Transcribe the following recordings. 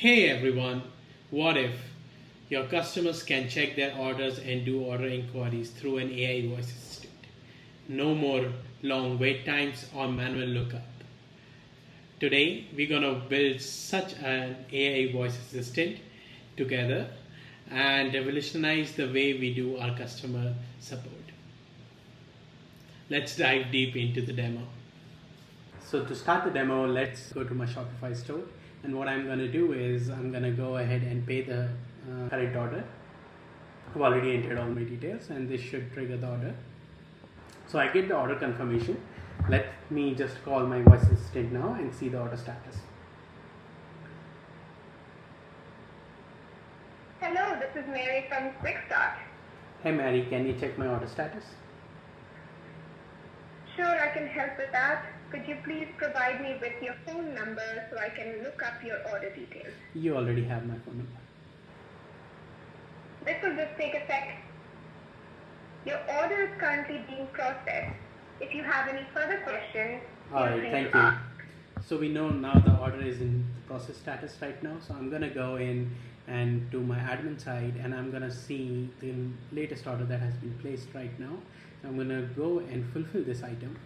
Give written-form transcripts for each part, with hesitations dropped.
Hey everyone, what if your customers can check their orders and do order inquiries through an AI voice assistant? No more long wait times or manual lookup. Today, we're gonna build such an AI voice assistant together and revolutionize the way we do our customer support. Let's dive deep into the demo. So to start the demo, let's go to my Shopify store. And what I'm going to do is I'm going to go ahead and pay the current order. I've already entered all my details and this should trigger the order. So I get the order confirmation. Let me just call my voice assistant now and see the order status. Hello, this is Mary from Quickstart. Hey Mary, can you check my order status? Sure, I can help with that. Could you please provide me with your phone number so I can look up your order details? You already have my phone number. This will just take a sec. Your order is currently being processed. If you have any further questions, Alright, thank you. So we know now the order is in process status right now. So I'm gonna go in and to my admin side and I'm gonna see the latest order that has been placed right now. So I'm gonna go and fulfill this item.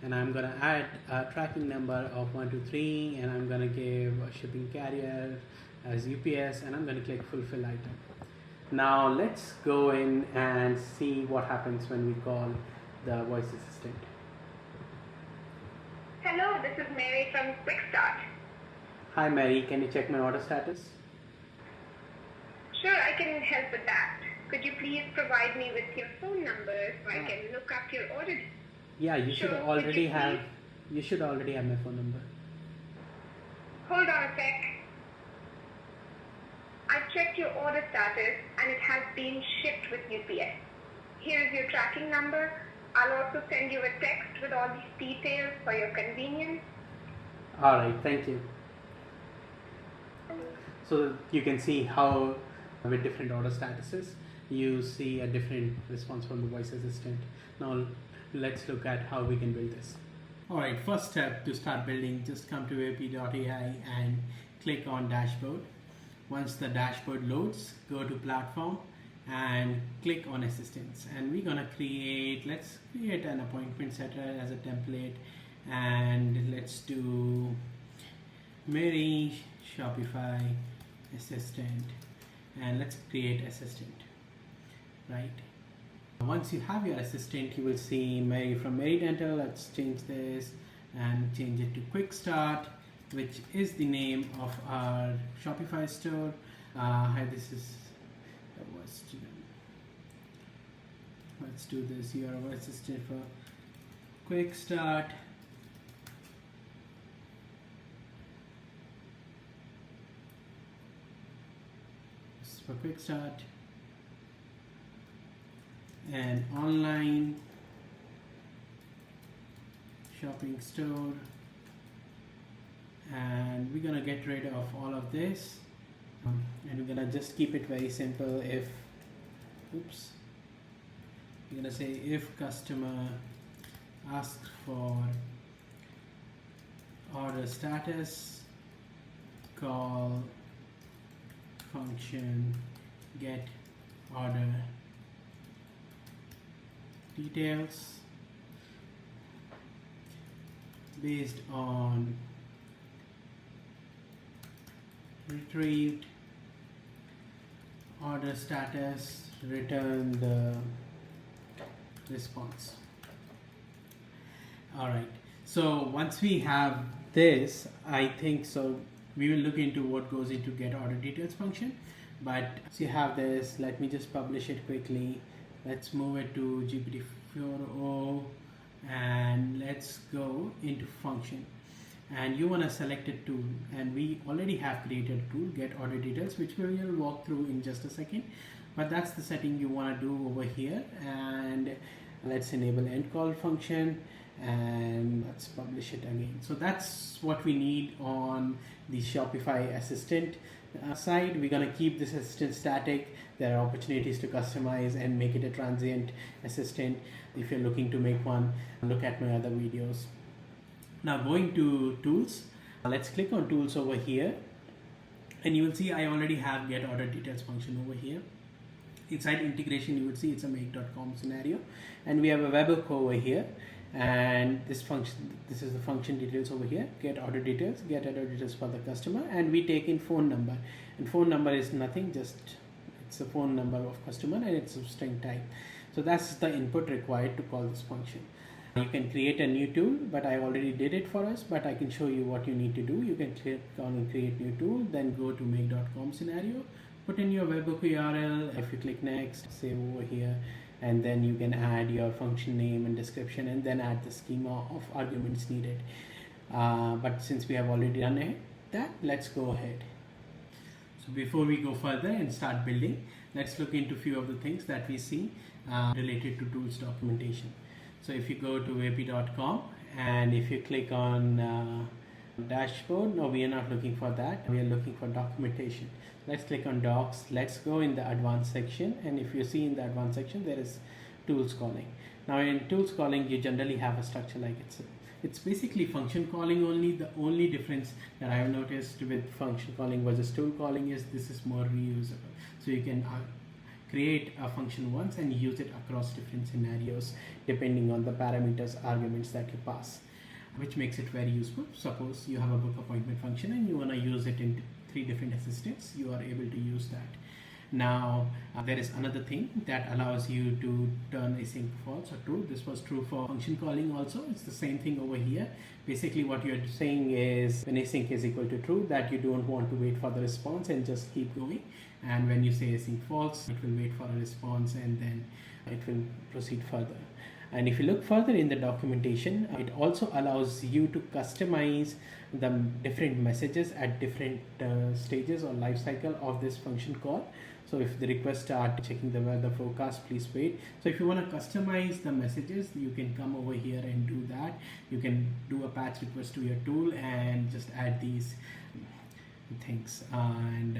And I'm going to add a tracking number of 123 and I'm going to give a shipping carrier as UPS and I'm going to click fulfill item. Now let's go in and see what happens when we call the voice assistant. Hello, this is Mary from Quickstart. Hi Mary, can you check my order status? Sure, I can help with that. Could you please provide me with your phone number so I can look up your order? Yeah, you should already have my phone number. Hold on a sec. I've checked your order status and it has been shipped with UPS. Here is your tracking number. I'll also send you a text with all these details for your convenience. Alright, thank you. So you can see how with different order statuses you see a different response from the voice assistant. Now let's look at how we can build this. Alright, first step to start building, just come to VAPI.ai and click on dashboard. Once the dashboard loads, go to platform and click on assistants. And we're gonna let's create an appointment setter as a template and let's do Mary Shopify assistant and let's create assistant, right? Once you have your assistant, you will see Mary from Mary Dental. Let's change this and change it to Quick Start, which is the name of our Shopify store. This is the voice student. Let's do this. You are a voice assistant for Quick Start. This is for Quick Start. And online shopping store, and we're gonna get rid of all of this and we're gonna just keep it very simple. We're gonna say if customer asks for order status, call function get order details based on retrieved order status, return the response. Alright, so once we have this, I think so we will look into what goes into get order details function, but so you have this. Let me just publish it quickly. Let's move it to GPT-4o and let's go into function. And you want to select a tool, and we already have created a tool, get order details, which we will walk through in just a second. But that's the setting you want to do over here. And let's enable end call function and let's publish it again. So that's what we need on the Shopify assistant side. We're going to keep this assistant static. There are opportunities to customize and make it a transient assistant. If you're looking to make one, look at my other videos. Now going to tools, let's click on tools over here And you will see I already have get order details function over here. Inside integration, you would see it's a make.com scenario, and we have a webhook over here, and this is the function details over here, get order details for the customer, and we take in phone number, and phone number is nothing, just it's the phone number of customer, and it's a string type. So that's the input required to call this function. You can create a new tool, but I already did it for us, but I can show you what you need to do. You can click on create new tool, then go to make.com scenario, put in your webhook URL. If you click next, save over here, and then you can add your function name and description, and then add the schema of arguments needed. But since we have already done that, let's go ahead. So before we go further and start building, let's look into a few of the things that we see related to tools documentation. So if you go to vapi.com, and if you click on dashboard, no, we are not looking for that. We are looking for documentation. Let's click on docs. Let's go in the advanced section, and if you see in the advanced section, there is tools calling. Now in tools calling, you generally have a structure like it's basically function calling only. The only difference that I have noticed with function calling versus tool calling is this is more reusable. So you can create a function once and use it across different scenarios depending on the parameters arguments that you pass, which makes it very useful. Suppose you have a book appointment function and you want to use it in 3 different assistants, you are able to use that. Now there is another thing that allows you to turn async false or true. This was true for function calling also. It's the same thing over here. Basically what you're saying is when async is equal to true, that you don't want to wait for the response and just keep going, and when you say async false, it will wait for a response and then it will proceed further. And if you look further in the documentation, it also allows you to customize the different messages at different stages or life cycle of this function call. So if the request start checking the weather forecast, please wait. So if you want to customize the messages, you can come over here and do that. You can do a patch request to your tool and just add these things. And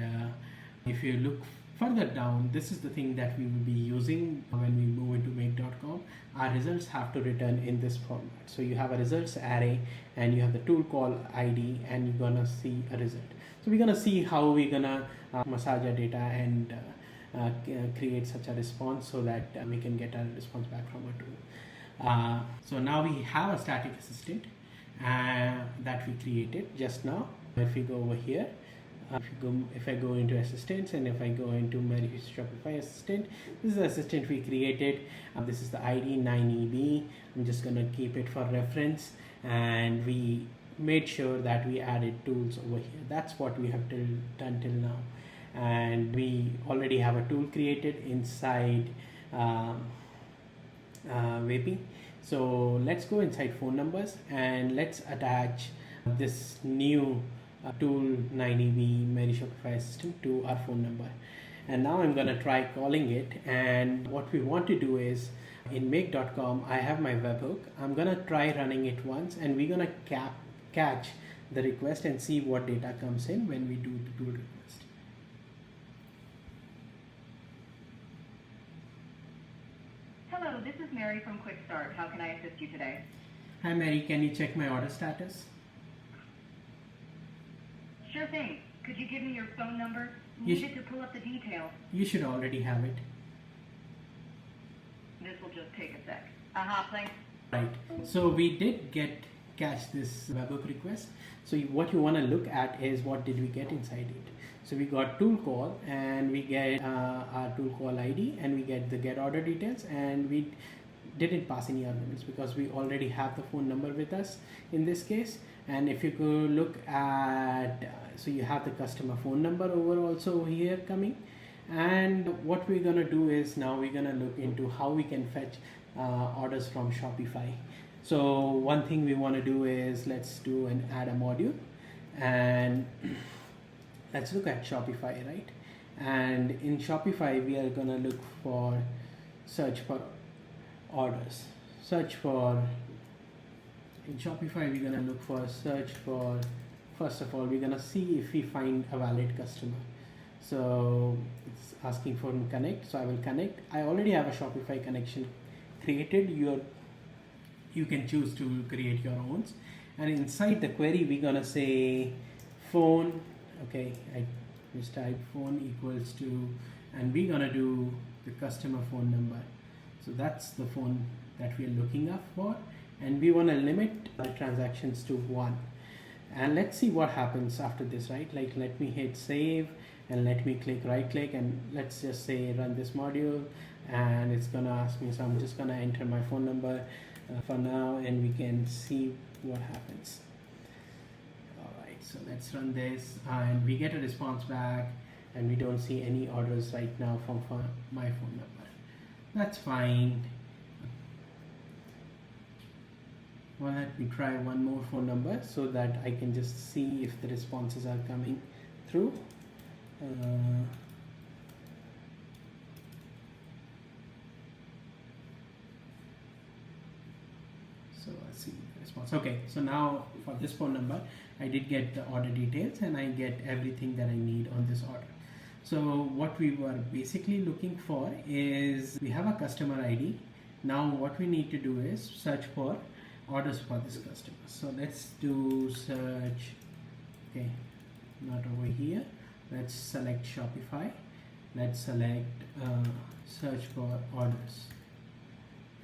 if you look further down, this is the thing that we will be using when we move into make.com. Our results have to return in this format. So you have a results array and you have the tool call ID, and you're gonna see a result. So we're gonna see how we're gonna massage our data and create such a response so that we can get a response back from our tool. So now we have a static assistant that we created just now. If we go over here, if I go into assistants, and if I go into my Shopify assistant, this is the assistant we created. This is the ID 9EB. I'm just gonna keep it for reference, and we made sure that we added tools over here. That's what we have done till now, and we already have a tool created inside VAPI. So let's go inside phone numbers and let's attach this new tool 9EB Mary Shopify Assistant to our phone number. And now I'm going to try calling it, and what we want to do is in make.com I have my webhook. I'm going to try running it once, and we're going to catch the request and see what data comes in when we do the tool request. Hello, this is Mary from Quick Start. How can I assist you today? Hi Mary, can you check my order status? Sure thing. Could you give me your phone number? Needed to pull up the details. You should already have it. This will just take a sec. Thanks. Right. So we did catch this webhook request. So what you want to look at is what did we get inside it. So we got tool call, and we get our tool call ID, and we get the get order details, and we didn't pass any arguments because we already have the phone number with us in this case. And if you go look at, so you have the customer phone number over also here coming. And what we're gonna do is now we're gonna look into how we can fetch orders from Shopify. So one thing we want to do is let's do and add a module, and let's look at Shopify, right? And in Shopify we are gonna look for search for orders. In Shopify we're gonna look for search for, first of all we're gonna see if we find a valid customer. So it's asking for connect, so I will connect. I already have a Shopify connection created. You can choose to create your own, and inside the query we're gonna say phone. Okay, I just type phone equals to, and we're gonna do the customer phone number. So that's the phone that we are looking up for, and we want to limit the transactions to 1. And let's see what happens after this, right? Like, let me hit save and let me right click, and let's just say run this module, and it's gonna ask me. So I'm just gonna enter my phone number for now, and we can see what happens. All right, so let's run this, and we get a response back, and we don't see any orders right now from my phone number. That's fine. Well, let me try one more phone number so that I can just see if the responses are coming through. So let's see the response. Okay, so now for this phone number, I did get the order details, and I get everything that I need on this order. So what we were basically looking for is, we have a customer ID. Now what we need to do is search for orders for this customer. So let's do search. Okay, not over here. Let's select Shopify. Let's select search for orders,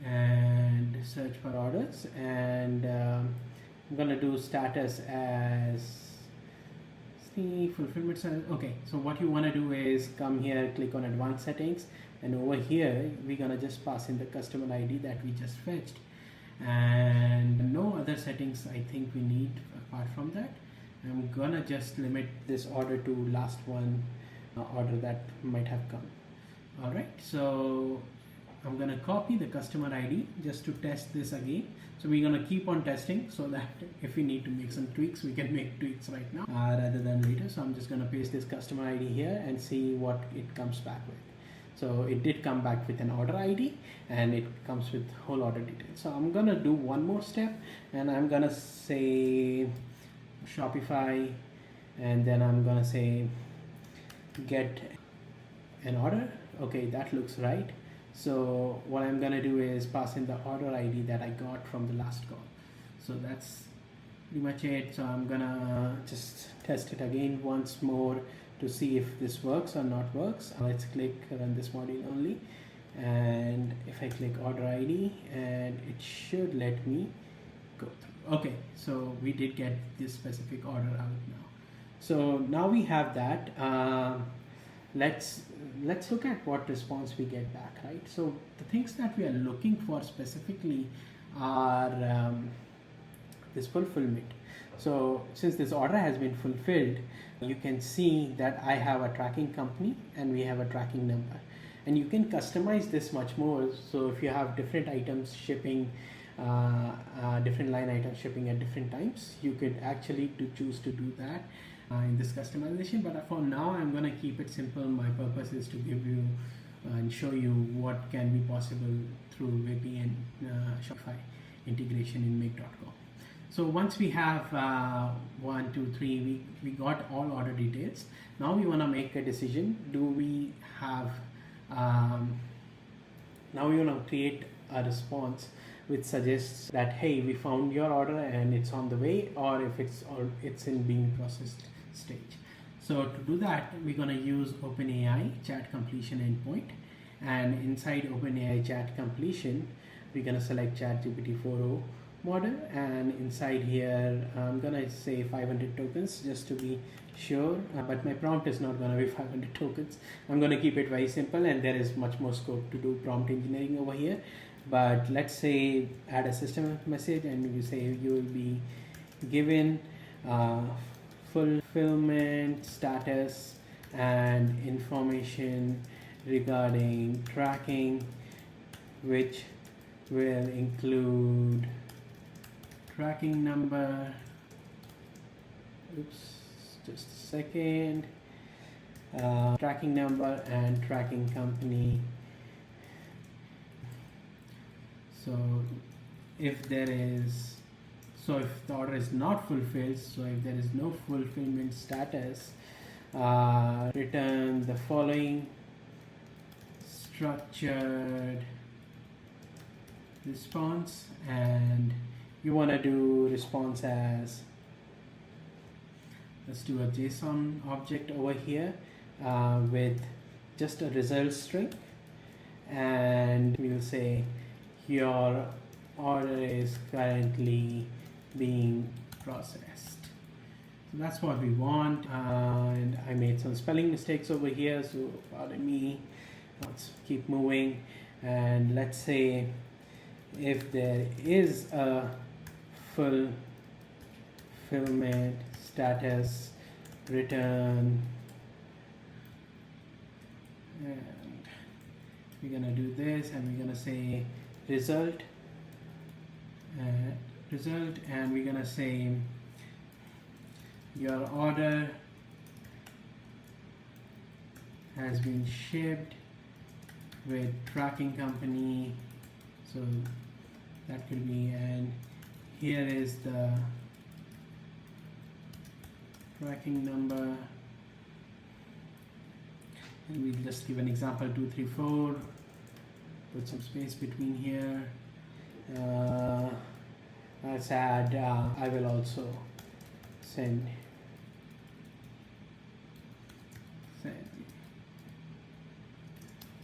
and search for orders, and I'm gonna do status as fulfillment service. Okay, so what you want to do is come here, click on advanced settings, and over here we're gonna just pass in the customer ID that we just fetched, and no other settings I think we need apart from that. I'm gonna just limit this order to last one order that might have come. All right, so I'm gonna copy the customer ID just to test this again. So we're gonna keep on testing so that if we need to make some tweaks, we can make tweaks right now rather than later. So I'm just gonna paste this customer ID here and see what it comes back with. So it did come back with an order ID, and it comes with whole order details. So I'm gonna do one more step, and I'm gonna say Shopify, and then I'm gonna say get an order. Okay, that looks right. So what I'm gonna do is pass in the order ID that I got from the last call. So that's pretty much it. So I'm gonna just test it again once more to see if this works or not works. Let's click run this module only, and if I click order ID, and it should let me go through. Okay, so we did get this specific order out now. So now we have that. Let's look at what response we get back, right? So the things that we are looking for specifically are this fulfillment. So since this order has been fulfilled, you can see that I have a tracking company and we have a tracking number, and you can customize this much more. So if you have different items shipping, different line items shipping at different times, you could actually choose to do that in this customization. But for now, I'm going to keep it simple. My purpose is to give you and show you what can be possible through VAPI and Shopify integration in make.com. So once we have 1, 2, 3, we got all order details. Now we want to make a decision. Do we have now we want to create a response which suggests that, hey, we found your order and it's on the way, or if it's in being processed stage. So to do that, we're going to use OpenAI chat completion endpoint, and inside OpenAI chat completion, we're going to select ChatGPT 4o model, and inside here I'm going to say 500 tokens just to be sure, but my prompt is not going to be 500 tokens. I'm going to keep it very simple, and there is much more scope to do prompt engineering over here. But let's say add a system message, and you say you will be given fulfillment status and information regarding tracking, which will include tracking number. Oops, just a second. Tracking number and tracking company. So if the order is not fulfilled, so if there is no fulfillment status, return the following structured response, and you want to do response as Let's do a JSON object over here with just a result string, and we'll say your order is currently being processed. So that's what we want, and I made some spelling mistakes over here, so pardon me. Let's keep moving, and let's say if there is a fulfillment status return, and we're gonna do this, and we're gonna say result, and we're gonna say your order has been shipped with tracking company, so that could be, and here is the tracking number, and we'll just give an example 234, put some space between here. Let's add I will also send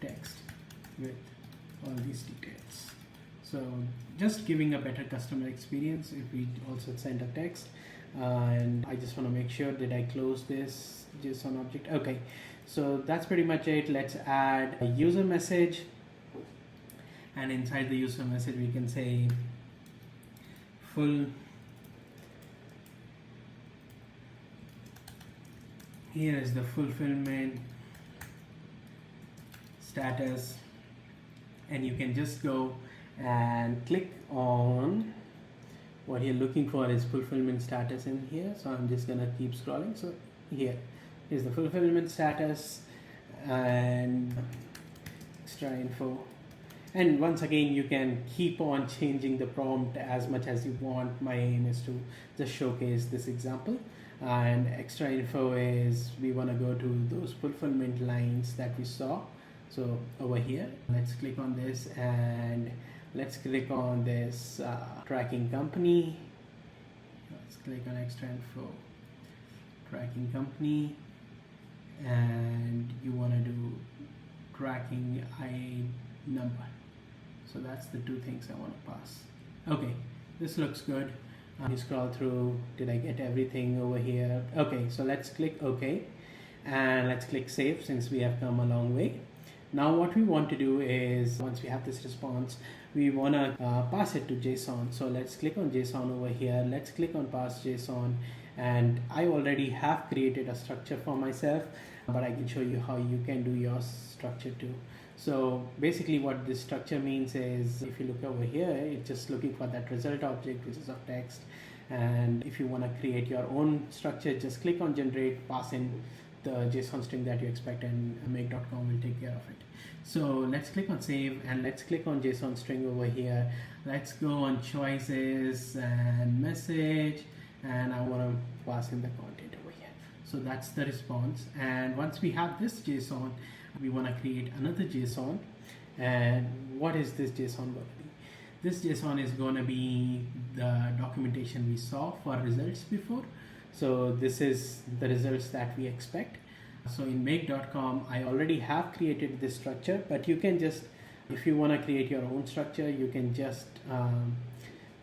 text with all these details. So just giving a better customer experience if we also send a text. And I just want to make sure, did I close this JSON object? Okay, so that's pretty much it. Let's add a user message, and inside the user message we can say here is the fulfillment status, and you can just go and click on what you're looking for is fulfillment status in here. So I'm just gonna keep scrolling. So here is the fulfillment status and extra info, and once again you can keep on changing the prompt as much as you want. My aim is to just showcase this example, and extra info is we want to go to those fulfillment lines that we saw. So over here, let's click on this, and let's click on this tracking company. Let's click on extra info, tracking company, and you want to do tracking IA number. So that's the two things I want to pass. Okay, this looks good. You scroll through, did I get everything over here? Okay, so let's click OK, and let's click save since we have come a long way. Now what we want to do is, once we have this response, we want to pass it to JSON. So let's click on JSON over here. Let's click on pass JSON, and I already have created a structure for myself, but I can show you how you can do your structure too. So basically what this structure means is, if you look over here, it's just looking for that result object which is of text, and if you want to create your own structure, just click on generate, pass in the JSON string that you expect, and make.com will take care of it. So let's click on save, and let's click on JSON string over here. Let's go on choices and message, and I want to pass in the content over here. So that's the response, and once we have this JSON, we want to create another JSON. And what is this JSON going to be? This JSON is going to be the documentation we saw for results before. So this is the results that we expect. So in make.com, I already have created this structure, but you can just, if you want to create your own structure, you can just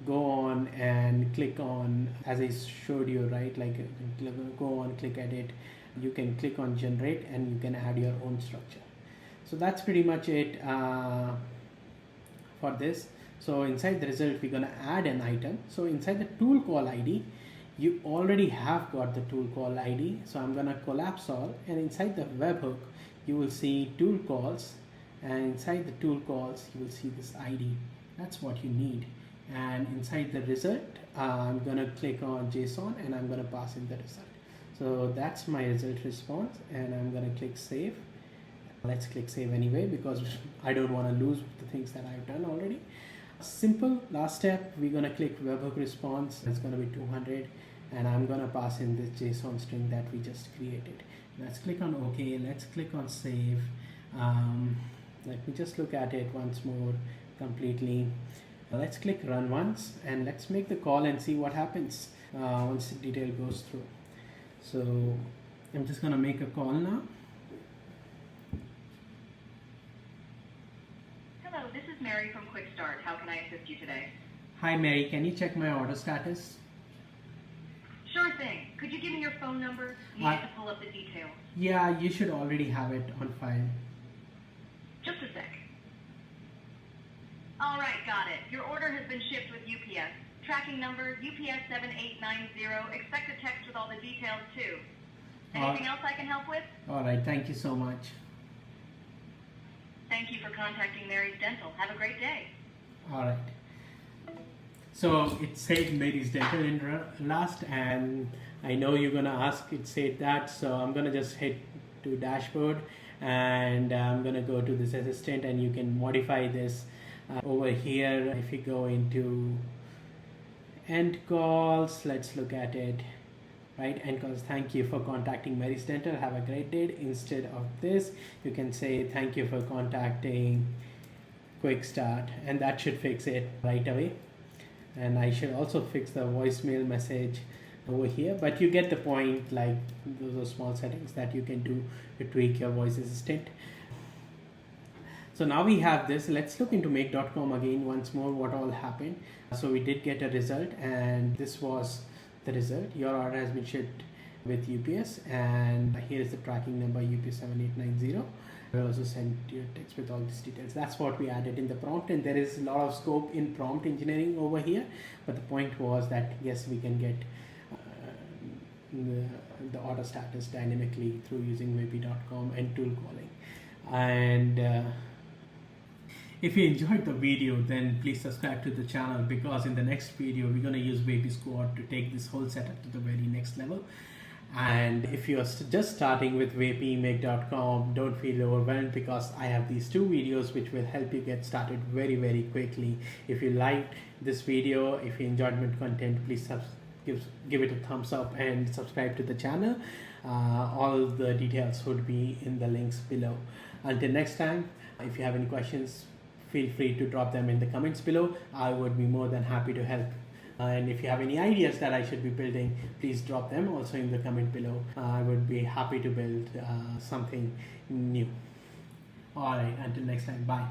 go on and click on, as I showed you, right? Like go on, click edit, you can click on generate, and you can add your own structure. So that's pretty much it for this. So inside the result, we're going to add an item. So inside the tool call ID, you already have got the tool call ID. So I'm going to collapse all, and inside the webhook, you will see tool calls, and inside the tool calls, you will see this ID. That's what you need. And inside the result, I'm going to click on JSON, and I'm going to pass in the result. So that's my result response, and I'm going to click save. Let's click save anyway, because I don't want to lose the things that I've done already. Simple. Last step, we're going to click webhook response. It's going to be 200, and I'm going to pass in this JSON string that we just created. Let's click on OK. Let's click on save. Let me just look at it once more completely. Let's click run once, and let's make the call and see what happens once the detail goes through. So I'm just gonna make a call now. Hello, this is Mary from Quick Start. How can I assist you today? Hi Mary, can you check my order status? Sure thing. Could you give me your phone number? Need to pull up the details. Yeah, you should already have it on file. Just a sec. All right, got it. Your order has been shipped with UPS. Tracking number UPS 7890. Expect a text with all the details too. Anything else I can help with? All right, thank you so much. Thank you for contacting Mary's Dental. Have a great day. All right. So it said Mary's Dental in last, and I know you're gonna ask. It said that, so I'm gonna just head to dashboard, and I'm gonna go to this assistant, and you can modify this over here. If you go into end calls, let's look at it. Right, end calls. Thank you for contacting Mary's Dental. Have a great day. Instead of this, you can say thank you for contacting Quick Start, and that should fix it right away. And I should also fix the voicemail message over here, but you get the point. Like, those are small settings that you can do to tweak your voice assistant. So now we have this. Let's look into make.com again once more, what all happened. So we did get a result, and this was the result. Your order has been shipped with UPS, and here is the tracking number UPS 7890. I also sent you a text with all these details. That's what we added in the prompt, and there is a lot of scope in prompt engineering over here, but the point was that yes, we can get the order status dynamically through using VAPI.com and tool calling. And if you enjoyed the video, then please subscribe to the channel, because in the next video we're going to use VAPI Squad to take this whole setup to the very next level. And if you're just starting with VAPI make.com, don't feel overwhelmed, because I have these two videos which will help you get started very, very quickly. If you liked this video, if you enjoyed my content, please give it a thumbs up and subscribe to the channel. All the details would be in the links below. Until next time, if you have any questions, feel free to drop them in the comments below. I would be more than happy to help. And if you have any ideas that I should be building, please drop them also in the comment below. I would be happy to build something new. All right, until next time, bye.